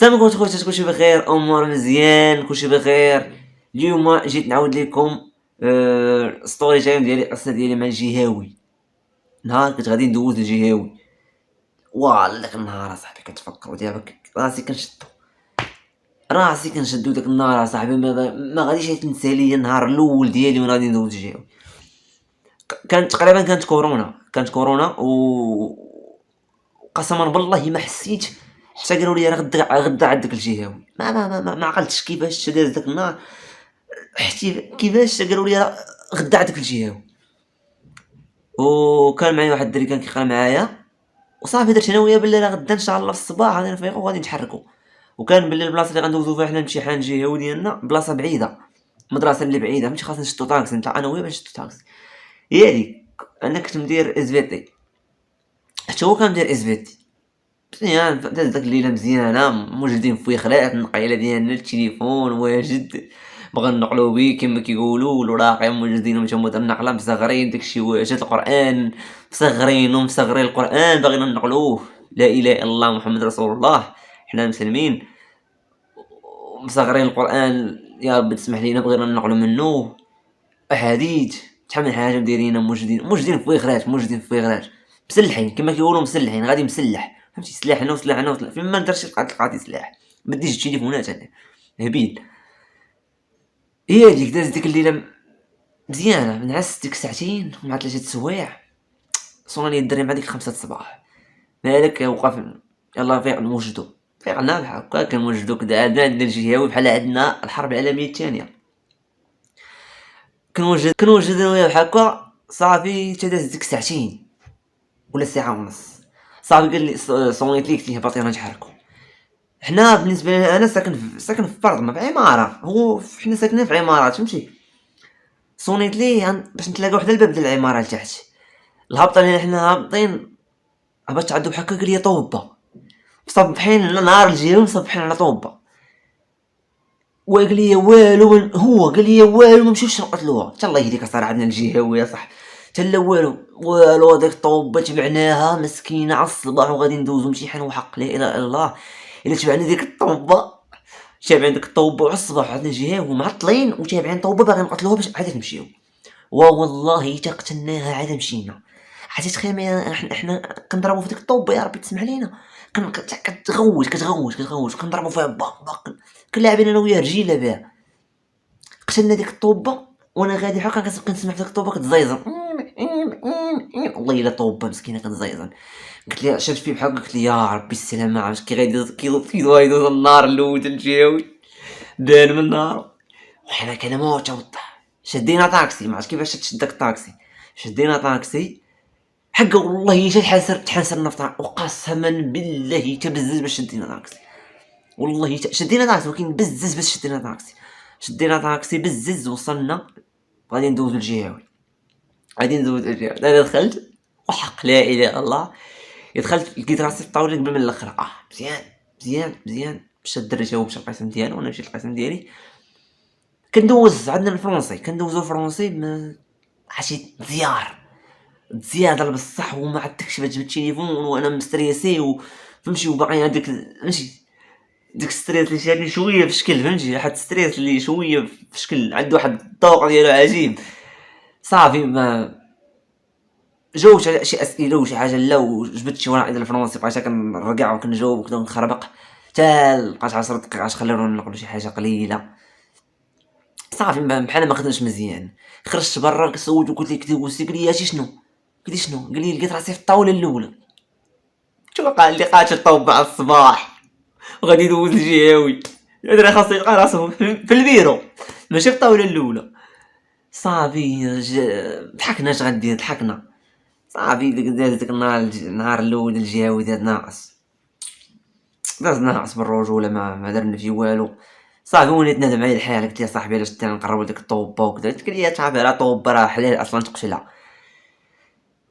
السلام عليكم خوتي، كلشي بخير، امور مزيان، كلشي بخير. اليوم جيت نعاود لكم ستوري تايم ديالي، القصه ديالي مع الجهاوي. نهار كنت غادي ندوز الجهاوي، والله داك النهار اصاحبي كتفكر دابا راسي كنشدو داك النهار اصاحبي، ما غاديش تنسى ليا النهار الاول ديالي وانا غادي ندوز الجهاوي. كانت تقريبا كانت كورونا قسما بالله ما حسيت حتى قالوا لي راه غدا عندك الجهاوي. ما عقلتش كيفاش داز داك النهار، حتى كيفاش قالوا لي راه غدا عندك الجهاوي. وكان معايا واحد الدري كان كيقرا معايا، وصافي درت انا وياه باللي راه غدا ان شاء الله في الصباح غادي نفيقوا وغادي نتحركوا. وكان باللي البلاصه اللي غندوزو فيها حنا الامتحان الجهوي ديالنا بلاصه بعيده، مدرسه اللي بعيده، فهمتي، خاصنا نشدو طاكسي نطلع انا وياه باش نشدو طاكسي. هي هاديك انا كنت مدير اس في تي، حتى هو كان مدير اس في تي. مزيان داز داك الليله مزيانه، موجدين في خلات النقيله ديالنا، التليفون واجد، بغا نقلو بيه كما كيقولوا، والوراقي موجدين ومتمود النقله مصغرين، داكشي واجد، القران مصغرين القران باغيين نقلوه، لا اله الا الله محمد رسول الله، حنا مسلمين مصغرين القران، يا رب تسمح لينا بغينا نقلو منه احاديث، شحال من حاجه مديرين، موجدين في غرات مسلحين كما كيقولوا، مسلحين غادي مسلح، فهمتي، سلاح فين ما درتي تلقى سلاح، ما ديش التليفونات انا هبيل. هي هذيك دازت ديك الليله مزيانه، نعست ديك ساعتين مع 3 سوايع، صوني الدري مع ديك 5 الصباح، مالك وقف، يلا فيق نوجدو، فيقنا بحال هكا كنوجدو كدا، عندنا الجهاوي بحال عندنا الحرب العالميه الثانيه، كنوجد انا وياه بحال هكا. صافي تداز ديك ساعتين ولا ساعه ونص، صافي قال لي صونيت ليك تيه باطي نتحركوا. حنا بالنسبه لي انا ساكن في فرض، ما في عماره، هو حنا ساكنين في عمارات، فهمتي. صونيت ليه باش نتلاقاو حدا الباب ديال العماره لتحت، الهبطه اللي حنا هابطين باش تعدو بحال هكا، قال لي طوبه، مصبحين لنا نهار الجيران، مصبحين على طوبه، وقال لي والو هو قال لي والو، ما نمشيوش نقتلوها، حتى الله يهديك صراحه عندنا الجهوي يا صح، حتى لا والو هذيك الطوبه تبعناها مسكينه على الصباح، وغادي ندوزو امتحان وحق لا اله الا الله. الا تبعنا ديك الطوبه، تابعين ديك الطوبه وعلى الصباح عندنا جهاوي معطلين، وتابعين طوبه باغي نقتلوها باش عاد نمشيو، والله حتى قتلناها عاد مشينا. حتى تخيل احنا كنضربوا في ديك الطوبه، يا ربي تسمح لينا، كتغوش كنضربوا فيها باق كنلاعبين انا وياه رجيله بها. قتلنا ديك الطوبه وانا غادي بحال كنسمع في ديك الطوبه كتزيزن، والله الا طوبه مسكينه كتزيزن. قلت لي شفت فيه بحال، قلت لي يا ربي السلامه، عرفت كي غادي كيدوز النار الاول الجهوي بان من النار، وحنا كنموت وطح. شدينا طاكسي، ما عرفتش كيفاش تشد داك الطاكسي، شدينا طاكسي حقا والله حتى تحسرنا في طاكسي، وقسما بالله تبزز باش شدينا طاكسي، والله شدينا طاكسي، ولكن بزز باش شدينا طاكسي بزز. وصلنا غادي ندوزو الجهاوي، انا دخلت وحق لا اله الا الله، دخلت لقيت راسي في الطاوله قبل من الاخر، مزيان مشى الدرجه هو مشى القسم ديالو وانا مشيت القسم ديالي. كندوز عندنا الفرنسي، كندوزو الفرنسي عرفتي زياده بصح، وما عندكش باش تجيب التليفون وانا مستريسي فهمتي، وباقي هذيك فهمتي ديك ستريس اللي شادني شويه في شكل، فهمتي، واحد ستريس اللي شويه في شكل، عنده واحد الذوق ديالو عجيب. صافي ما جاوبت على شي اسئله وشي حاجه لا، وجبت شي ورقه ديال الفرنسي بقيت كنرجع وكنجاوب وكذا ونخربق، حتى بقات 10 دقائق اش خلينا نقولوا شي حاجه قليله. صافي بحال ما خدمتش مزيان، خرجت برا كسولت وقلت لك دوزتي، قال لي هاتي شنو، قال لي لقيت راسي في الطاوله الاولى. شو قال لي قاتل الطوبه على الصباح وغادي يدوز الجهاوي، راه خاصو يلقى راسو في البيرو ماشي في الطاوله الاولى. صافي ضحكنا، اش غندير، ضحكنا. صافي داك النهار الاول الجهاوي داز ناقص بالرجوله، ما درنا فيه والو. صافي وليت نادم على الحال، قلت يا صاحبي علاش حتى نقربوا لديك الطوبه وكذا، قلت لي صاحبي راه طوبه راه حلال اصلا تقتلها،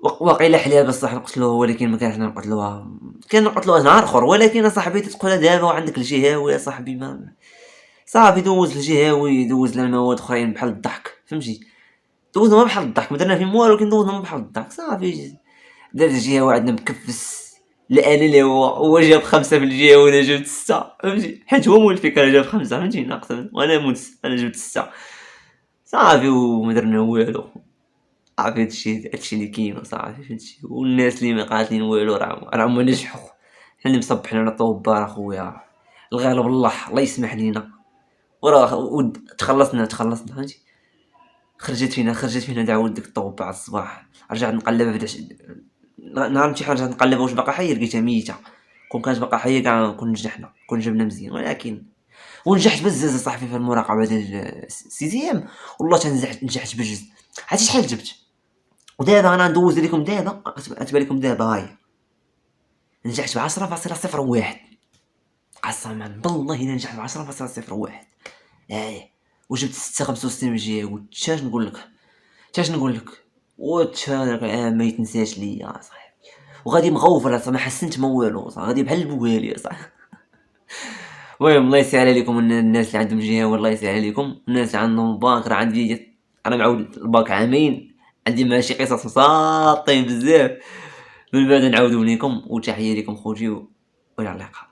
واقيلا حلال بصح نقتلوها، ولكن ما كان حنا نقتلوها، كان نقتلوها نهار اخر، ولكن اصاحبي تقولها دابا وعندك الجهاوي يا صاحبي ما صافي دوز الجهاوي، دوز لنا المواد اخرين بحال الضحك، فهمتي، دوزنا بحال الضحك، ما درنا فيهم والو، ولكن دوزنا بحال الضحك. صافي دار الجهاوي عندنا مكفس لا انا اللي هو جاب 5 في الجهه وانا جبت 6، فهمتي؟ حيت هو مول الفكره جاب 5 فهمتي ناقص وانا مونس انا جبت 6 صافي وما درنا والو. صافي هادشي اللي كاين صافي فهمتي. والناس اللي ما قالتلين والو راه هما نجحوا، حنا اللي مصبحين على طوبار اخويا. الغالب الله يسمح لينا وراه تخلصنا فهمتي. خرجت فينا دعوة ديك الطوبة على الصباح. رجعت نقلبها نهار الامتحان رجعت نقلبها واش باقا حية لقيتها ميتة. كون كانت باقا حية كاع كون نجحنا كون جبنا مزيان. ولكن ونجحت بزاف صاحبي في المراقبة ديال السيزيام والله نجحت بجوج. عرفتي شحال جبت؟ ودابا انا ندوز لكم دابا غتبان لكم دابا هاهي نجحت ب10.01. قسما بالله الا نجحت ب10.01. وجبت 6.65 من الجهه. قلت اش نقول لك وتا ما يتنساش ليا صاحبي. وغادي مغوفر ما حسنت ما والو غادي بحال البوالي صاحبي. المهم الله يسهل عليكم الناس اللي عندهم جهه والله يسهل عليكم. الناس اللي عندهم باك راه عندي انا معود الباك عامين عندي ماشي قصص مساطين بزاف من بعد نعاودو ليكم. وتحيه لكم خوتي والى اللقاء.